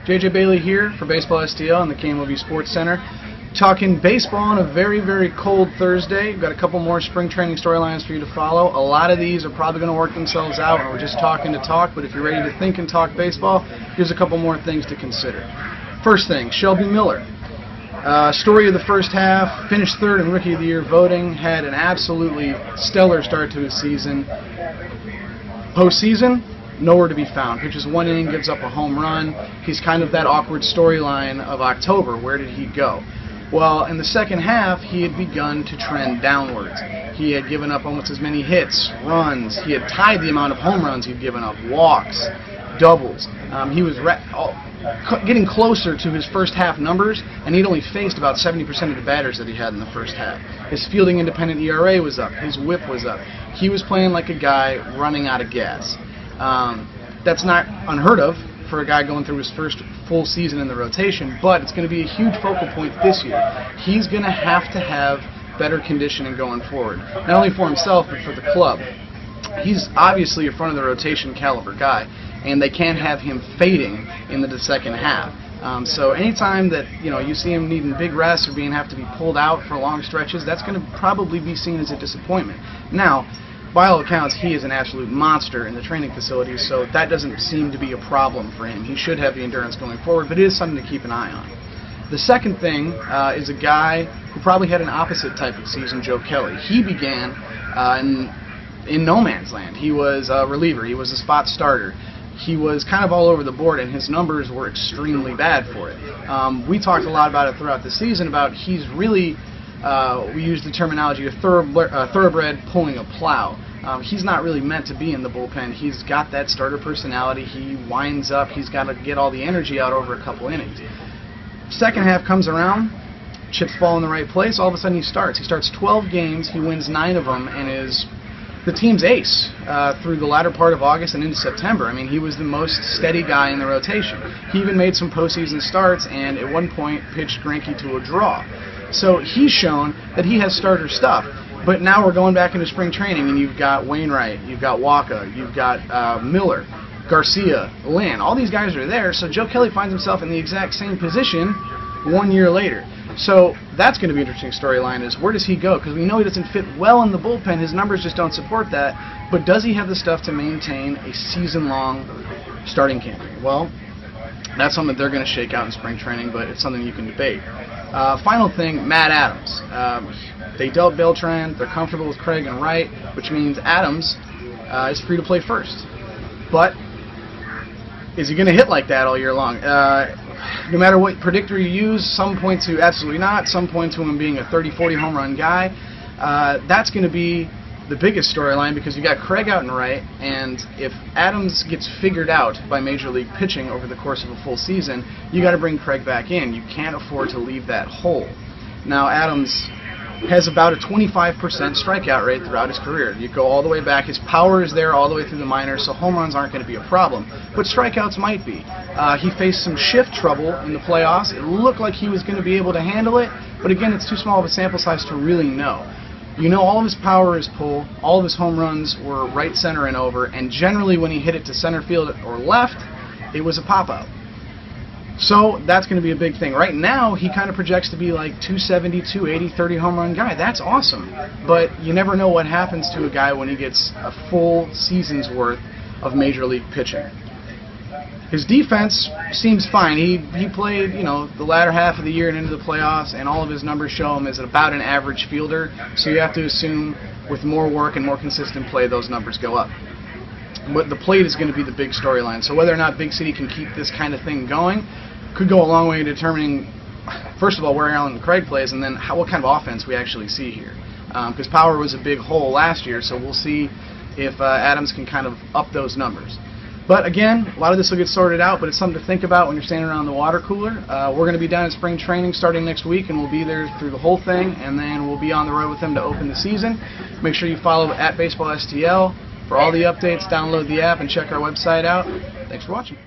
JJ Bailey here for Baseball STL and the KMOV Sports Center. Talking baseball on a very, very cold Thursday. We've got a couple more spring training storylines for you to follow. A lot of these are probably going to work themselves out, and we're just talking to talk, but if you're ready to think and talk baseball, here's a couple more things to consider. First thing, Shelby Miller. Story of the first half, finished third in Rookie of the Year voting, had an absolutely stellar start to his season. Postseason, nowhere to be found. Pitches one inning, gives up a home run. He's kind of that awkward storyline of October. Where did he go? Well, in the second half, he had begun to trend downwards. He had given up almost as many hits, runs. He had tied the amount of home runs he'd given up, walks, doubles. He was getting closer to his first half numbers, and he'd only faced about 70% of the batters that he had in the first half. His fielding independent ERA was up. His whip was up. He was playing like a guy running out of gas. That's not unheard of for a guy going through his first full season in the rotation, but it's going to be a huge focal point this year. He's going to have better conditioning going forward, not only for himself but for the club. He's obviously a front of the rotation caliber guy, and they can't have him fading in the second half. So anytime that you see him needing big rests or have to be pulled out for long stretches, that's going to probably be seen as a disappointment. Now, by all accounts, he is an absolute monster in the training facilities, so that doesn't seem to be a problem for him. He should have the endurance going forward, but it is something to keep an eye on. The second thing is a guy who probably had an opposite type of season, Joe Kelly. He began in no man's land. He was a reliever. He was a spot starter. He was kind of all over the board, and his numbers were extremely bad for it. We talked a lot about it throughout the season, about he's really, we use the terminology of thoroughbred pulling a plow. He's not really meant to be in the bullpen. He's got that starter personality. He winds up. He's got to get all the energy out over a couple innings. Second half comes around, chips fall in the right place, all of a sudden he starts. He starts 12 games, he wins 9 of them, and is the team's ace through the latter part of August and into September. I mean, he was the most steady guy in the rotation. He even made some postseason starts, and at one point pitched Greinke to a draw. So he's shown that he has starter stuff. But now we're going back into spring training, and you've got Wainwright, you've got Waka, you've got Miller, Garcia, Lynn. All these guys are there, so Joe Kelly finds himself in the exact same position 1 year later. So that's going to be an interesting storyline, is where does he go? Because we know he doesn't fit well in the bullpen. His numbers just don't support that. But does he have the stuff to maintain a season-long starting campaign? Well, that's something that they're going to shake out in spring training, but it's something you can debate. Final thing, Matt Adams. They dealt Beltran. They're comfortable with Craig and Wright, which means Adams is free to play first. But is he going to hit like that all year long? No matter what predictor you use, some point to absolutely not, some point to him being a 30-40 home run guy. That's going to be the biggest storyline, because you got Craig out and right, and if Adams gets figured out by Major League pitching over the course of a full season, you got to bring Craig back in. You can't afford to leave that hole. Now, Adams has about a 25% strikeout rate throughout his career. You go all the way back. His power is there all the way through the minors, so home runs aren't going to be a problem. But strikeouts might be. He faced some shift trouble in the playoffs. It looked like he was going to be able to handle it, but again, it's too small of a sample size to really know. You know, all of his power is pull, all of his home runs were right, center, and over, and generally when he hit it to center field or left, it was a pop-out. So that's going to be a big thing. Right now, he kind of projects to be like 270, 280, 30 home run guy. That's awesome. But you never know what happens to a guy when he gets a full season's worth of Major League pitching. His defense seems fine. He played, the latter half of the year and into the playoffs, and all of his numbers show him as about an average fielder. So you have to assume with more work and more consistent play, those numbers go up. But the plate is going to be the big storyline. So whether or not Big City can keep this kind of thing going could go a long way in determining, first of all, where Alan Craig plays, and then what kind of offense we actually see here. Because power was a big hole last year, so we'll see if Adams can kind of up those numbers. But again, a lot of this will get sorted out, but it's something to think about when you're standing around the water cooler. We're going to be down at spring training starting next week, and we'll be there through the whole thing, and then we'll be on the road with them to open the season. Make sure you follow @BaseballSTL for all the updates. Download the app and check our website out. Thanks for watching.